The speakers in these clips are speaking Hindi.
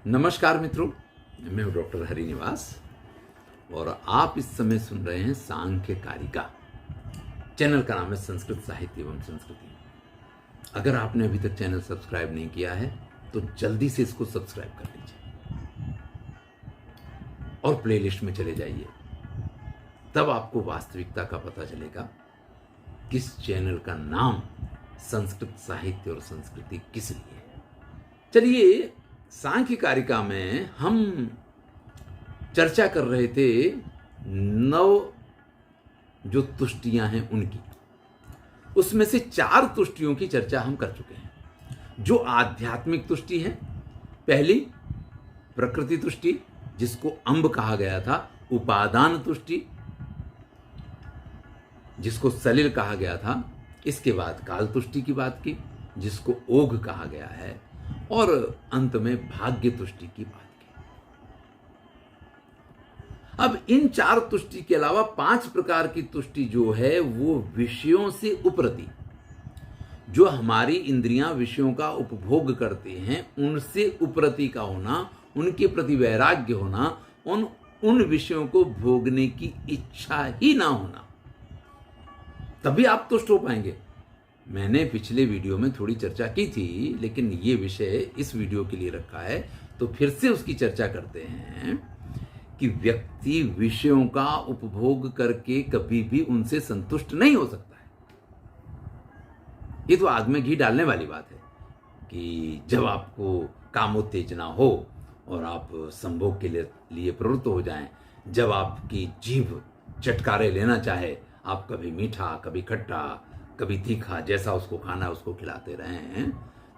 नमस्कार मित्रों, मैं हूं डॉक्टर हरिनिवास और आप इस समय सुन रहे हैं सांख्य कारिका। चैनल का नाम है संस्कृत साहित्य एवं संस्कृति। अगर आपने अभी तक चैनल सब्सक्राइब नहीं किया है तो जल्दी से इसको सब्सक्राइब कर लीजिए और प्लेलिस्ट में चले जाइए। तब आपको वास्तविकता का पता चलेगा किस चैनल का नाम संस्कृत साहित्य और संस्कृति किस लिए है। चलिए, सांख्य कारिका में हम चर्चा कर रहे थे 9 जो तुष्टियां हैं उनकी। उसमें से 4 तुष्टियों की चर्चा हम कर चुके हैं। जो आध्यात्मिक तुष्टि है, पहली प्रकृति तुष्टि जिसको अंब कहा गया था, उपादान तुष्टि जिसको सलिल कहा गया था, इसके बाद काल तुष्टि की बात की जिसको ओघ कहा गया है, और अंत में भाग्य तुष्टि की बात की। अब इन 4 तुष्टि के अलावा 5 प्रकार की तुष्टि जो है वो विषयों से उपरति, जो हमारी इंद्रियां विषयों का उपभोग करते हैं उनसे उपरति का होना, उनके प्रति वैराग्य होना, उन विषयों को भोगने की इच्छा ही ना होना, तभी आप तुष्ट हो पाएंगे। मैंने पिछले वीडियो में थोड़ी चर्चा की थी, लेकिन ये विषय इस वीडियो के लिए रखा है तो फिर से उसकी चर्चा करते हैं कि व्यक्ति विषयों का उपभोग करके कभी भी उनसे संतुष्ट नहीं हो सकता है। ये तो आग में घी डालने वाली बात है कि जब आपको कामोत्तेजना हो और आप संभोग के लिए प्रवृत्त हो जाएं, जब आपकी जीभ चटकारे लेना चाहे, आप कभी मीठा, कभी खट्टा, कभी तीखा, जैसा उसको खाना है उसको खिलाते रहे हैं,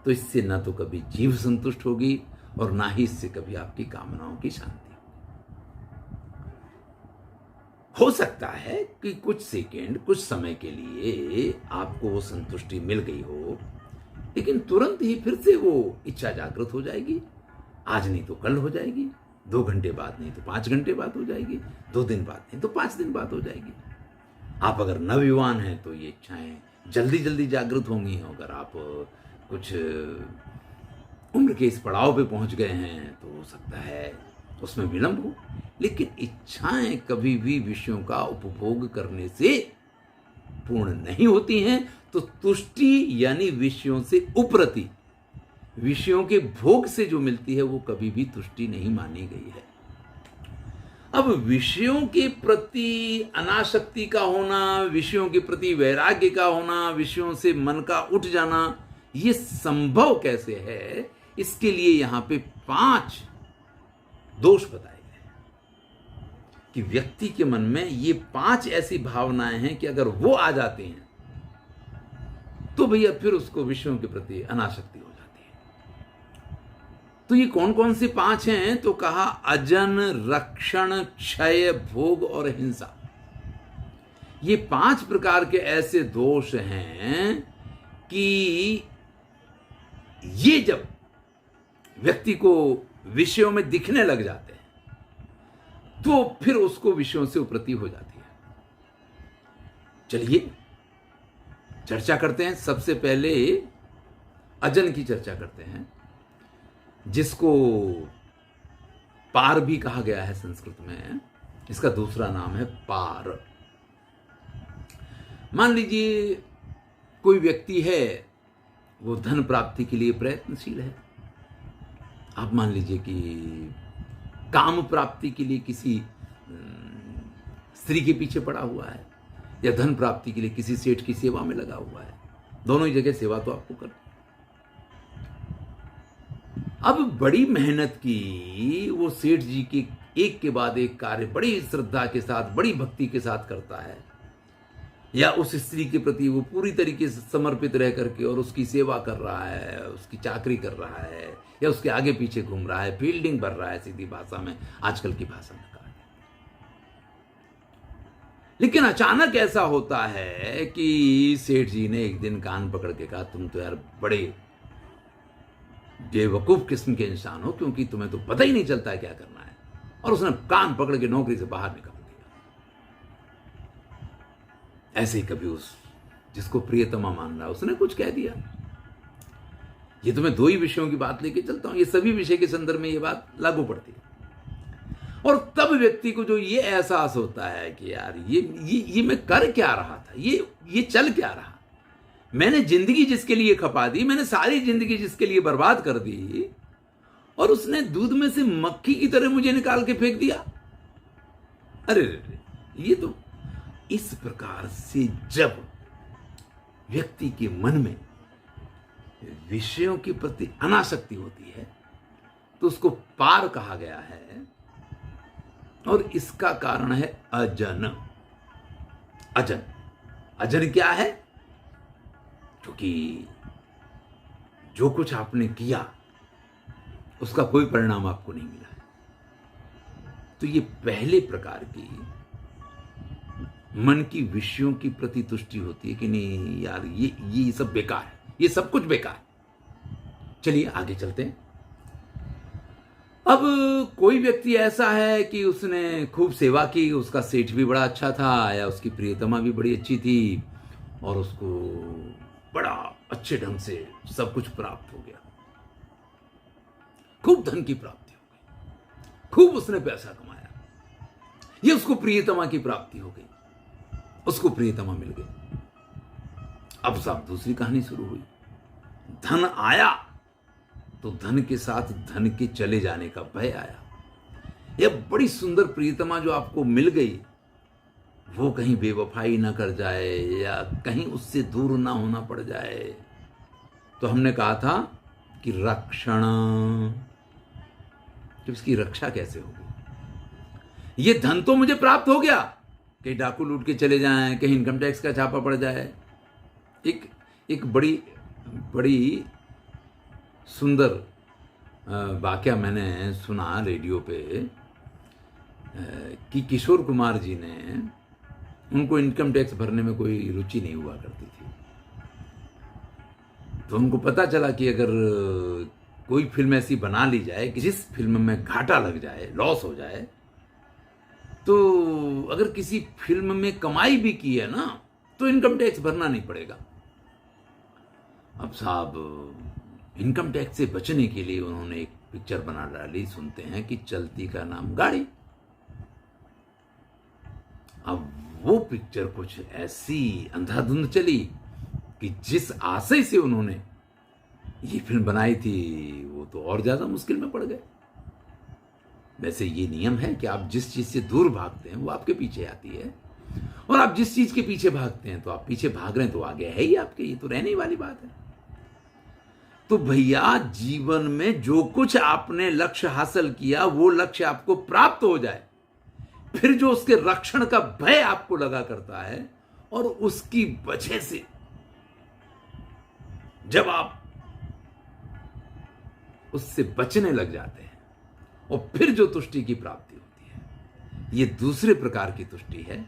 तो इससे न तो कभी जीव संतुष्ट होगी और ना ही इससे कभी आपकी कामनाओं की शांति। हो सकता है कि कुछ सेकेंड, कुछ समय के लिए आपको वो संतुष्टि मिल गई हो, लेकिन तुरंत ही फिर से वो इच्छा जागृत हो जाएगी। आज नहीं तो कल हो जाएगी, 2 घंटे बाद नहीं तो 5 घंटे बाद हो जाएगी, 2 दिन बाद नहीं तो 5 दिन बाद हो जाएगी। आप अगर नवयुवान हैं तो ये इच्छाएं जल्दी जल्दी जागृत होंगी। अगर आप कुछ उम्र के इस पड़ाव पे पहुंच गए हैं तो हो सकता है उसमें विलंब हो, लेकिन इच्छाएं कभी भी विषयों का उपभोग करने से पूर्ण नहीं होती हैं। तो तुष्टि यानी विषयों से उपरति, विषयों के भोग से जो मिलती है वो कभी भी तुष्टि नहीं मानी गई है। अब विषयों के प्रति अनासक्ति का होना, विषयों के प्रति वैराग्य का होना, विषयों से मन का उठ जाना, ये संभव कैसे है? इसके लिए यहां पे 5 दोष बताए गए कि व्यक्ति के मन में ये 5 ऐसी भावनाएं हैं कि अगर वो आ जाती हैं तो भैया फिर उसको विषयों के प्रति अनासक्ति हो जाती है। तो ये कौन कौन से 5 हैं? तो कहा अजन, रक्षण, क्षय, भोग और हिंसा। ये 5 प्रकार के ऐसे दोष हैं कि ये जब व्यक्ति को विषयों में दिखने लग जाते हैं तो फिर उसको विषयों से उपरति हो जाती है। चलिए चर्चा करते हैं। सबसे पहले अजन की चर्चा करते हैं, जिसको पार भी कहा गया है संस्कृत में। इसका दूसरा नाम है पार। मान लीजिए कोई व्यक्ति है, वो धन प्राप्ति के लिए प्रयत्नशील है। आप मान लीजिए कि काम प्राप्ति के लिए किसी स्त्री के पीछे पड़ा हुआ है, या धन प्राप्ति के लिए किसी सेठ की सेवा में लगा हुआ है। दोनों ही जगह सेवा तो आपको करनी। अब बड़ी मेहनत की वो सेठ जी की एक के बाद एक कार्य बड़ी श्रद्धा के साथ, बड़ी भक्ति के साथ करता है, या उस स्त्री के प्रति वो पूरी तरीके से समर्पित रह करके और उसकी सेवा कर रहा है, उसकी चाकरी कर रहा है, या उसके आगे पीछे घूम रहा है, फील्डिंग भर रहा है, सीधी भाषा में, आजकल की भाषा में कहा। लेकिन अचानक ऐसा होता है कि सेठ जी ने एक दिन कान पकड़ के कहा, तुम तो यार बड़े बेवकूफ किस्म के इंसान हो, क्योंकि तुम्हें तो पता ही नहीं चलता है क्या करना है। और उसने कान पकड़ के नौकरी से बाहर निकाल दिया। ऐसे ही कभी उस जिसको प्रियतमा मान रहा है उसने कुछ कह दिया, ये तो मैं दो ही विषयों की बात लेके चलता हूं, ये सभी विषय के संदर्भ में ये बात लागू पड़ती है। और तब व्यक्ति को जो ये एहसास होता है कि यार ये मैं कर क्या रहा था, ये चल क्या रहा, मैंने जिंदगी जिसके लिए खपा दी, मैंने सारी जिंदगी जिसके लिए बर्बाद कर दी, और उसने दूध में से मक्खी की तरह मुझे निकाल के फेंक दिया। अरे ये तो इस प्रकार से जब व्यक्ति के मन में विषयों के प्रति अनासक्ति होती है तो उसको पार कहा गया है, और इसका कारण है अजन। अजन, अजन क्या है? क्योंकि जो कुछ आपने किया उसका कोई परिणाम आपको नहीं मिला है। तो ये पहले प्रकार की मन की विषयों की प्रति तुष्टि होती है कि नहीं यार ये सब बेकार है, ये सब कुछ बेकार है। चलिए आगे चलते हैं। अब कोई व्यक्ति ऐसा है कि उसने खूब सेवा की, उसका सेठ भी बड़ा अच्छा था या उसकी प्रियतमा भी बड़ी अच्छी थी, और उसको बड़ा अच्छे ढंग से सब कुछ प्राप्त हो गया, खूब धन की प्राप्ति हो गई, खूब उसने पैसा कमाया, ये उसको प्रियतमा की प्राप्ति हो गई, उसको प्रियतमा मिल गई। अब साहब दूसरी कहानी शुरू हुई। धन आया तो धन के साथ धन के चले जाने का भय आया। यह बड़ी सुंदर प्रियतमा जो आपको मिल गई, वो कहीं बेवफाई ना कर जाए या कहीं उससे दूर ना होना पड़ जाए। तो हमने कहा था कि रक्षण, कि उसकी रक्षा कैसे होगी। ये धन तो मुझे प्राप्त हो गया, कहीं डाकू लूट के चले जाएं, कहीं इनकम टैक्स का छापा पड़ जाए। एक बड़ी सुंदर वाकया मैंने सुना रेडियो पे कि किशोर कुमार जी ने, उनको इनकम टैक्स भरने में कोई रुचि नहीं हुआ करती थी, तो उनको पता चला कि अगर कोई फिल्म ऐसी बना ली जाए कि जिस फिल्म में घाटा लग जाए, लॉस हो जाए, तो अगर किसी फिल्म में कमाई भी की है ना तो इनकम टैक्स भरना नहीं पड़ेगा। अब साहब इनकम टैक्स से बचने के लिए उन्होंने एक पिक्चर बना डाली, सुनते हैं कि चलती का नाम गाड़ी। अब वो पिक्चर कुछ ऐसी अंधाधुंध चली कि जिस आशय से उन्होंने ये फिल्म बनाई थी वो तो और ज्यादा मुश्किल में पड़ गए। वैसे ये नियम है कि आप जिस चीज से दूर भागते हैं वो आपके पीछे आती है, और आप जिस चीज के पीछे भागते हैं तो आप पीछे भाग रहे हैं तो आगे है ही आपके, ये तो रहने वाली बात है। तो भैया जीवन में जो कुछ आपने लक्ष्य हासिल किया वो लक्ष्य आपको प्राप्त हो जाए, फिर जो उसके रक्षण का भय आपको लगा करता है और उसकी वजह से जब आप उससे बचने लग जाते हैं और फिर जो तुष्टि की प्राप्ति होती है, ये दूसरे प्रकार की तुष्टि है।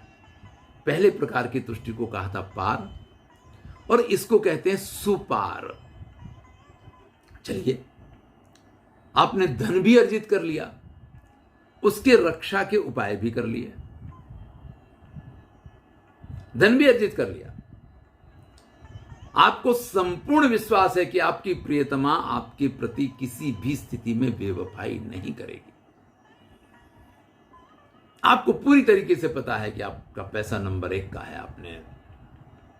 पहले प्रकार की तुष्टि को कहा था पार, और इसको कहते हैं सुपार। चलिए, आपने धन भी अर्जित कर लिया, उसके रक्षा के उपाय भी कर लिए, धन भी अर्जित कर लिया, आपको संपूर्ण विश्वास है कि आपकी प्रियतमा आपके प्रति किसी भी स्थिति में बेवफाई नहीं करेगी। आपको पूरी तरीके से पता है कि आपका पैसा नंबर 1 का है, आपने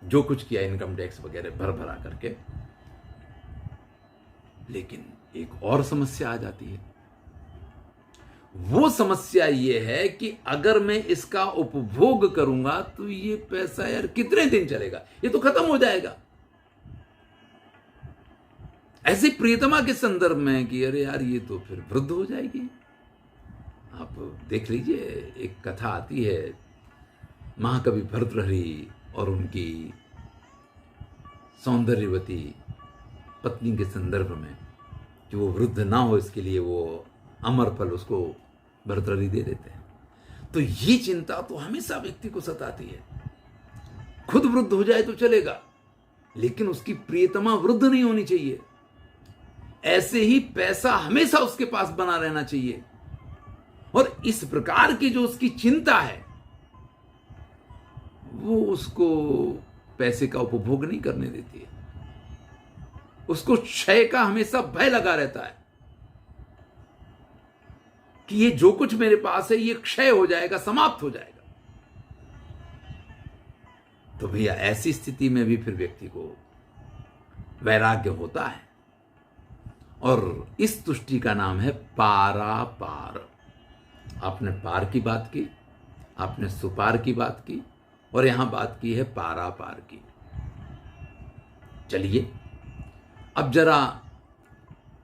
जो कुछ किया इनकम टैक्स वगैरह भरा करके। लेकिन एक और समस्या आ जाती है। वो समस्या ये है कि अगर मैं इसका उपभोग करूंगा तो ये पैसा यार कितने दिन चलेगा, ये तो खत्म हो जाएगा। ऐसे प्रियतमा के संदर्भ में कि अरे यार ये तो फिर वृद्ध हो जाएगी। आप देख लीजिए, एक कथा आती है महाकवि भर्तृहरि और उनकी सौंदर्यवती पत्नी के संदर्भ में, कि वो वृद्ध ना हो इसके लिए वो अमर फल उसको भर्तृहरि दे देते हैं। तो ये चिंता तो हमेशा व्यक्ति को सताती है। खुद वृद्ध हो जाए तो चलेगा, लेकिन उसकी प्रियतमा वृद्ध नहीं होनी चाहिए। ऐसे ही पैसा हमेशा उसके पास बना रहना चाहिए, और इस प्रकार की जो उसकी चिंता है वो उसको पैसे का उपभोग नहीं करने देती है। उसको क्षय का हमेशा भय लगा रहता है कि ये जो कुछ मेरे पास है ये क्षय हो जाएगा, समाप्त हो जाएगा। तो भैया ऐसी स्थिति में भी फिर व्यक्ति को वैराग्य होता है, और इस तुष्टि का नाम है पारापार। आपने पार की बात की, आपने सुपार की बात की, और यहां बात की है पारापार की। चलिए अब जरा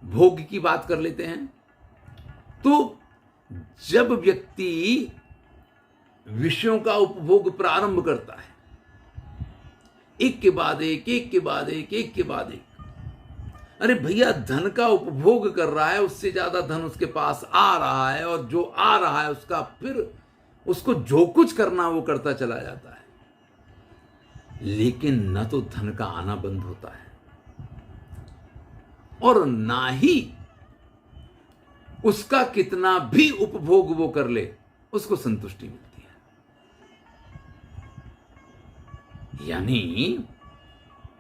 भोग की बात कर लेते हैं। तो जब व्यक्ति विषयों का उपभोग प्रारंभ करता है, एक के बाद एक, एक के बाद एक, एक के बाद एक, अरे भैया धन का उपभोग कर रहा है, उससे ज्यादा धन उसके पास आ रहा है, और जो आ रहा है उसका फिर उसको जो कुछ करना वो करता चला जाता है। लेकिन न तो धन का आना बंद होता है, और ना ही उसका कितना भी उपभोग वो कर ले उसको संतुष्टि मिलती है। यानी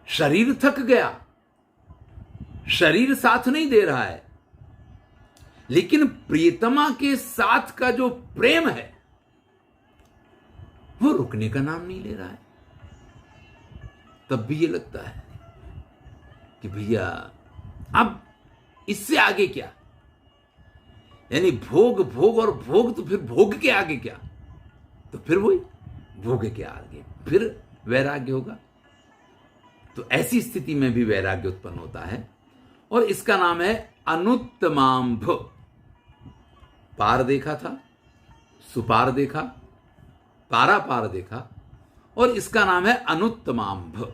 शरीर थक गया, शरीर साथ नहीं दे रहा है, लेकिन प्रियतमा के साथ का जो प्रेम है वो रुकने का नाम नहीं ले रहा है। तब भी ये लगता है कि भैया अब इससे आगे क्या, यानी भोग भोग और भोग, तो फिर भोग के आगे क्या, तो फिर वही भोग के आगे फिर वैराग्य होगा। तो ऐसी स्थिति में भी वैराग्य उत्पन्न होता है, और इसका नाम है अनुत्तमांभ। पार देखा था, सुपार देखा, पारापार देखा, और इसका नाम है अनुत्तमांभ।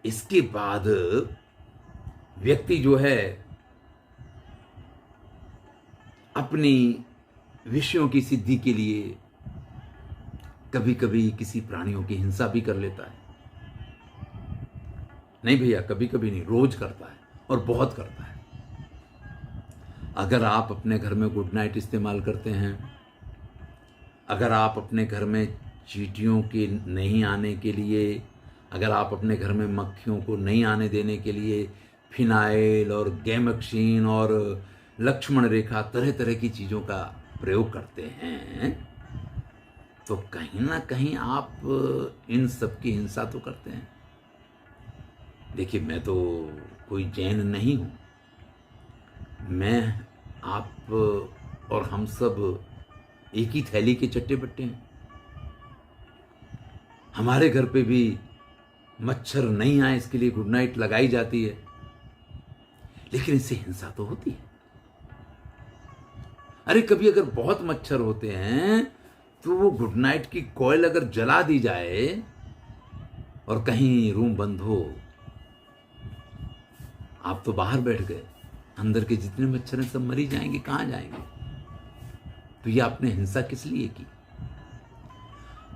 इसके बाद व्यक्ति जो है अपनी विषयों की सिद्धि के लिए कभी कभी किसी प्राणियों की हिंसा भी कर लेता है। नहीं भैया, कभी कभी नहीं, रोज करता है, और बहुत करता है। अगर आप अपने घर में गुड नाइट इस्तेमाल करते हैं, अगर आप अपने घर में चींटियों के नहीं आने के लिए, अगर आप अपने घर में मक्खियों को नहीं आने देने के लिए फिनाइल और गैमक्सीन और लक्ष्मण रेखा, तरह तरह की चीज़ों का प्रयोग करते हैं, तो कहीं ना कहीं आप इन सब की हिंसा तो करते हैं। देखिए, मैं तो कोई जैन नहीं हूँ, मैं आप और हम सब एक ही थैली के चट्टे बट्टे हैं। हमारे घर पे भी मच्छर नहीं आए इसके लिए गुड नाइट लगाई जाती है, लेकिन इससे हिंसा तो होती है। अरे कभी अगर बहुत मच्छर होते हैं तो वो गुड नाइट की कॉइल अगर जला दी जाए और कहीं रूम बंद हो, आप तो बाहर बैठ गए, अंदर के जितने मच्छर हैं सब मरी जाएंगे, कहां जाएंगे? तो ये आपने हिंसा किस लिए की?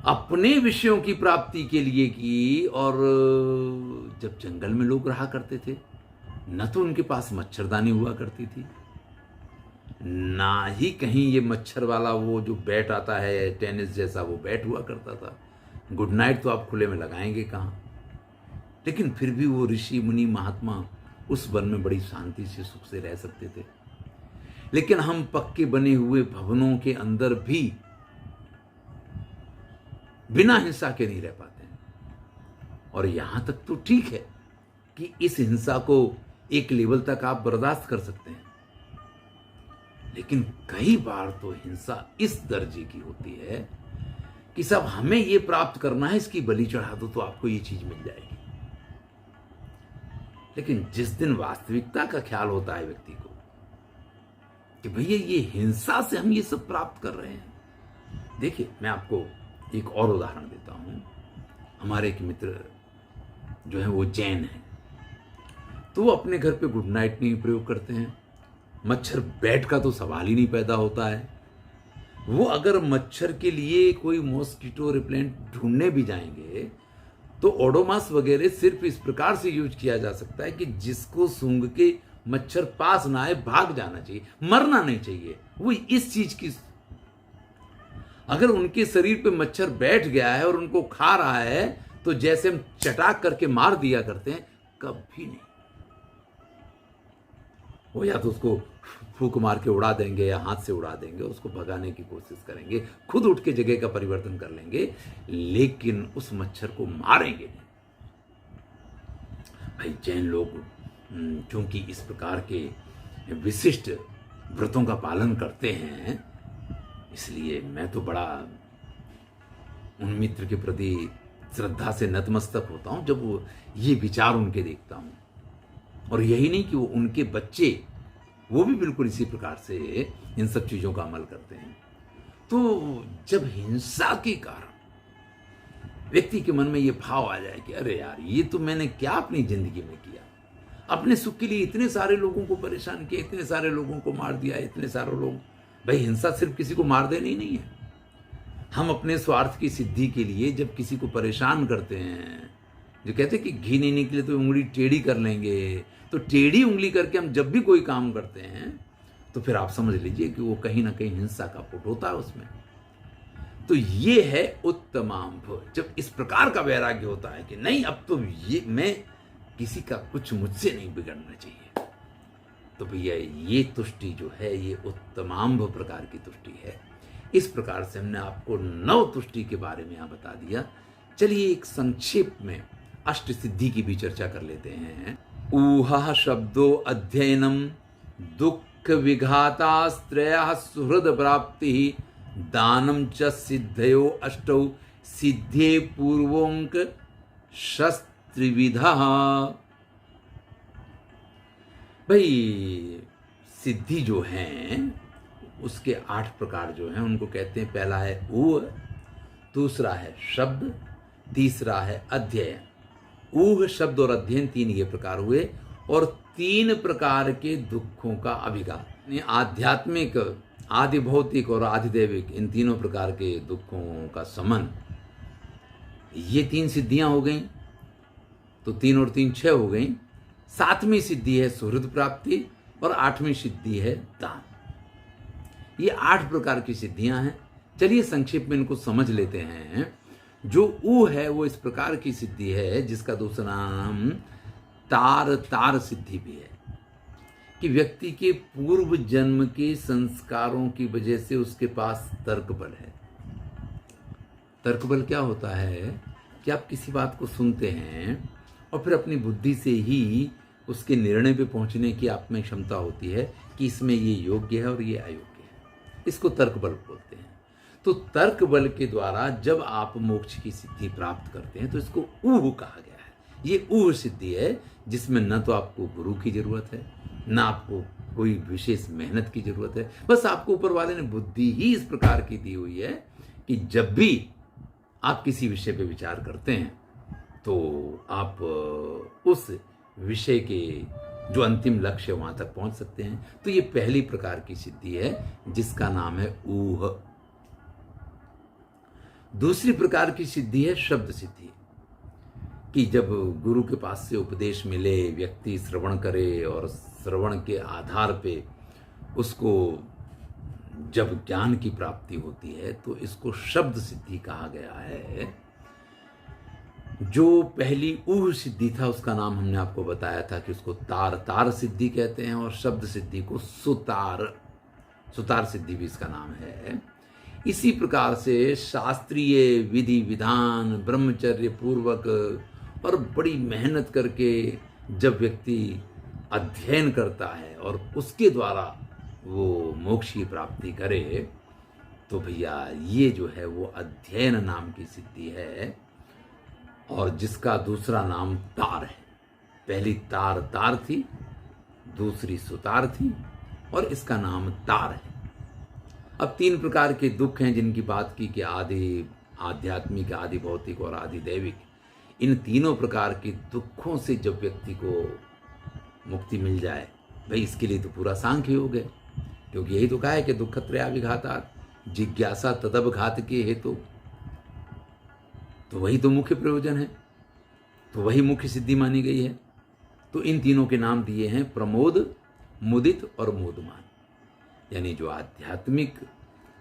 अपने विषयों की प्राप्ति के लिए की। और जब जंगल में लोग रहा करते थे, न तो उनके पास मच्छरदानी हुआ करती थी, ना ही कहीं ये मच्छर वाला वो जो बैट आता है टेनिस जैसा, वो बैट हुआ करता था। गुड नाइट तो आप खुले में लगाएंगे कहाँ? लेकिन फिर भी वो ऋषि मुनि महात्मा उस वन में बड़ी शांति से सुख से रह सकते थे। लेकिन हम पक्के बने हुए भवनों के अंदर भी बिना हिंसा के नहीं रह पाते हैं। और यहां तक तो ठीक है कि इस हिंसा को एक लेवल तक आप बर्दाश्त कर सकते हैं, लेकिन कई बार तो हिंसा इस दर्जे की होती है कि सब हमें ये प्राप्त करना है, इसकी बलि चढ़ा दो तो आपको ये चीज मिल जाएगी। लेकिन जिस दिन वास्तविकता का ख्याल होता है व्यक्ति को कि भैया ये हिंसा से हम ये सब प्राप्त कर रहे हैं। देखिए, मैं आपको एक और उदाहरण देता हूं। हमारे एक मित्र जो है वो जैन है, तो वो अपने घर पे गुड नाइट नहीं प्रयोग करते हैं। मच्छर बैट का तो सवाल ही नहीं पैदा होता है। वो अगर मच्छर के लिए कोई मॉस्किटो रिपेलेंट ढूंढने भी जाएंगे तो ओडोमॉस वगैरह सिर्फ इस प्रकार से यूज किया जा सकता है कि जिसको सूंघ के मच्छर पास ना आए, भाग जाना चाहिए, मरना नहीं चाहिए। वो इस चीज की, अगर उनके शरीर पे मच्छर बैठ गया है और उनको खा रहा है तो जैसे हम चटाक करके मार दिया करते हैं, कभी नहीं। वो या तो उसको फूंक मार के उड़ा देंगे या हाथ से उड़ा देंगे, उसको भगाने की कोशिश करेंगे, खुद उठ के जगह का परिवर्तन कर लेंगे, लेकिन उस मच्छर को मारेंगे नहीं। भाई जैन लोग क्योंकि इस प्रकार के विशिष्ट व्रतों का पालन करते हैं, इसलिए मैं तो बड़ा उन मित्र के प्रति श्रद्धा से नतमस्तक होता हूं जब वो ये विचार उनके देखता हूं। और यही नहीं कि वो उनके बच्चे वो भी बिल्कुल इसी प्रकार से इन सब चीजों का अमल करते हैं। तो जब हिंसा के कारण व्यक्ति के मन में ये भाव आ जाए कि अरे यार, ये तो मैंने क्या अपनी जिंदगी में किया, अपने सुख के लिए इतने सारे लोगों को परेशान किया, इतने सारे लोगों को मार दिया, इतने सारे लोग। भाई हिंसा सिर्फ किसी को मार देनी नहीं है। हम अपने स्वार्थ की सिद्धि के लिए जब किसी को परेशान करते हैं, जो कहते हैं कि घी नहीं निकले तो उंगली टेढ़ी कर लेंगे, तो टेढ़ी उंगली करके हम जब भी कोई काम करते हैं तो फिर आप समझ लीजिए कि वो कहीं ना कहीं हिंसा का पुट होता है उसमें। तो ये है उत्तमांभ, जब इस प्रकार का वैराग्य होता है कि नहीं, अब तो ये मैं किसी का कुछ मुझसे नहीं बिगड़ना चाहिए, तो भैया ये तुष्टि जो है ये उत्तमांभ प्रकार की तुष्टि है। इस प्रकार से हमने आपको 9 तुष्टि के बारे में यहां बता दिया। चलिए एक संक्षेप में अष्ट सिद्धि की भी चर्चा कर लेते हैं। ऊहा शब्दो अध्ययनम दुख विघातास्त्रयः सुहृद प्राप्ति दानम च सिद्धयो अष्टौ सिद्धे पूर्वोंक शस्त्रिविधा। भाई सिद्धि जो है उसके 8 प्रकार जो हैं उनको कहते हैं, पहला है ऊह, दूसरा है शब्द, तीसरा है अध्ययन। ऊह, शब्द और अध्ययन 3 ये प्रकार हुए। और 3 प्रकार के दुखों का अभिघात, आध्यात्मिक, आदि भौतिक और आधिदैविक, इन तीनों प्रकार के दुखों का समन, ये 3 सिद्धियां हो गई। तो 3 और 3 6 हो गई। 7वीं सिद्धि है सुहृद प्राप्ति और 8वीं सिद्धि है दान। ये 8 प्रकार की सिद्धियां हैं। चलिए संक्षेप में इनको समझ लेते हैं। जो ऊ है वो इस प्रकार की सिद्धि है जिसका दूसरा नाम तार सिद्धि भी है, कि व्यक्ति के पूर्व जन्म के संस्कारों की वजह से उसके पास तर्क बल है। तर्क बल क्या होता है कि आप किसी बात को सुनते हैं और फिर अपनी बुद्धि से ही उसके निर्णय पे पहुंचने की आप में क्षमता होती है कि इसमें ये योग्य है और ये अयोग्य है। इसको तर्क बल बोलते हैं। तो तर्क बल के द्वारा जब आप मोक्ष की सिद्धि प्राप्त करते हैं तो इसको ऊह कहा गया है। ये ऊह सिद्धि है जिसमें न तो आपको गुरु की जरूरत है, न आपको कोई विशेष मेहनत की जरूरत है। बस आपको ऊपर वाले ने बुद्धि ही इस प्रकार की दी हुई है कि जब भी आप किसी विषय पे विचार करते हैं तो आप उस विषय के जो अंतिम लक्ष्य वहां तक पहुंच सकते हैं। तो ये पहली प्रकार की सिद्धि है जिसका नाम है ऊह। दूसरी प्रकार की सिद्धि है शब्द सिद्धि, कि जब गुरु के पास से उपदेश मिले, व्यक्ति श्रवण करे और श्रवण के आधार पे उसको जब ज्ञान की प्राप्ति होती है तो इसको शब्द सिद्धि कहा गया है। जो पहली ऊह सिद्धि था उसका नाम हमने आपको बताया था कि उसको तार सिद्धि कहते हैं, और शब्द सिद्धि को सुतार सिद्धि भी इसका नाम है। इसी प्रकार से शास्त्रीय विधि विधान ब्रह्मचर्य पूर्वक और बड़ी मेहनत करके जब व्यक्ति अध्ययन करता है और उसके द्वारा वो मोक्ष की प्राप्ति करे तो भैया ये जो है वो अध्ययन नाम की सिद्धि है, और जिसका दूसरा नाम तार है। पहली तार थी, दूसरी सुतार थी, और इसका नाम तार है। अब 3 प्रकार के दुख हैं जिनकी बात की कि आदि आध्यात्मिक, आदि भौतिक और आदि दैविक। इन तीनों प्रकार के दुखों से जब व्यक्ति को मुक्ति मिल जाए, भाई इसके लिए तो पूरा सांख्य योग है, क्योंकि यही तो कहा है कि दुःखत्रयाभिघातात् जिज्ञासा तदवघात के हेतु। तो वही तो मुख्य प्रयोजन है, तो वही मुख्य सिद्धि मानी गई है। तो इन तीनों के नाम दिए हैं प्रमोद, मुदित और मोदमान। यानी जो आध्यात्मिक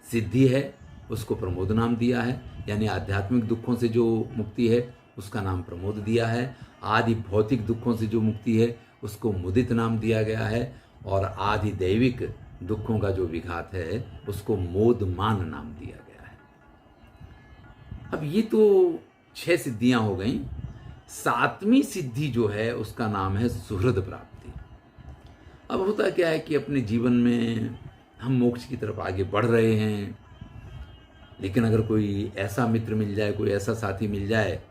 सिद्धि है उसको प्रमोद नाम दिया है, यानी आध्यात्मिक दुखों से जो मुक्ति है उसका नाम प्रमोद दिया है। आदि भौतिक दुखों से जो मुक्ति है उसको मुदित नाम दिया गया है, और आदि दैविक दुखों का जो विघात है उसको मोदमान नाम दिया गया है। अब ये तो 6 सिद्धियां हो गई। 7वीं सिद्धि जो है उसका नाम है सुहृद प्राप्ति। अब होता क्या है कि अपने जीवन में हम मोक्ष की तरफ आगे बढ़ रहे हैं, लेकिन अगर कोई ऐसा मित्र मिल जाए, कोई ऐसा साथी मिल जाए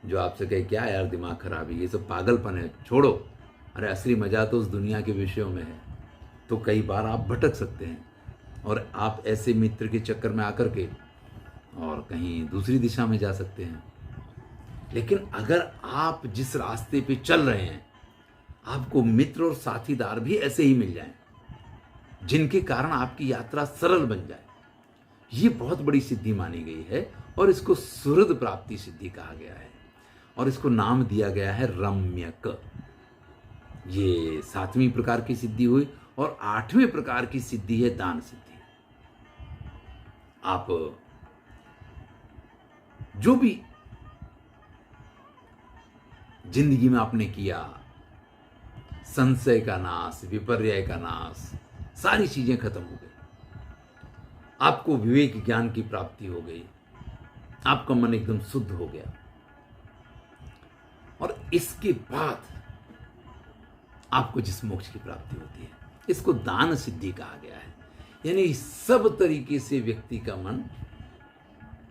जो आपसे कहे क्या यार दिमाग खराब है, ये सब पागलपन है, छोड़ो, अरे असली मजा तो उस दुनिया के विषयों में है, तो कई बार आप भटक सकते हैं और आप ऐसे मित्र के चक्कर में आकर के और कहीं दूसरी दिशा में जा सकते हैं। लेकिन अगर आप जिस रास्ते पे चल रहे हैं, आपको मित्र और साथीदार भी ऐसे ही मिल जाएं जिनके कारण आपकी यात्रा सरल बन जाए, ये बहुत बड़ी सिद्धि मानी गई है और इसको सुहृद प्राप्ति सिद्धि कहा गया है, और इसको नाम दिया गया है रम्यक। ये 7वीं प्रकार की सिद्धि हुई, और 8वें प्रकार की सिद्धि है दान सिद्धि। आप जो भी जिंदगी में आपने किया, संशय का नाश, विपर्य का नाश, सारी चीजें खत्म हो गई, आपको विवेक ज्ञान की प्राप्ति हो गई, आपका मन एकदम शुद्ध हो गया, और इसके बाद आपको जिस मोक्ष की प्राप्ति होती है इसको दान सिद्धि कहा गया है। यानी सब तरीके से व्यक्ति का मन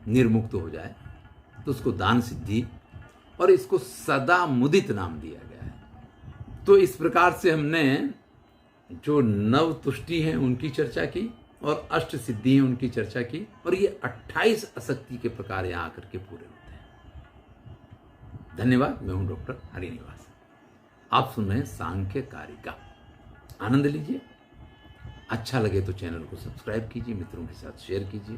निर्मुक्त हो जाए तो उसको दान सिद्धि, और इसको सदा मुदित नाम दिया गया है। तो इस प्रकार से हमने जो 9 तुष्टि हैं उनकी चर्चा की, और 8 सिद्धि हैं उनकी चर्चा की, और ये 28 आसक्ति के प्रकार यहां आकर के पूरे होते हैं। धन्यवाद। मैं हूं डॉक्टर हरिनिवास। आप सुन रहे हैं सांख्य कारिका। आनंद लीजिए। अच्छा लगे तो चैनल को सब्सक्राइब कीजिए, मित्रों के साथ शेयर कीजिए।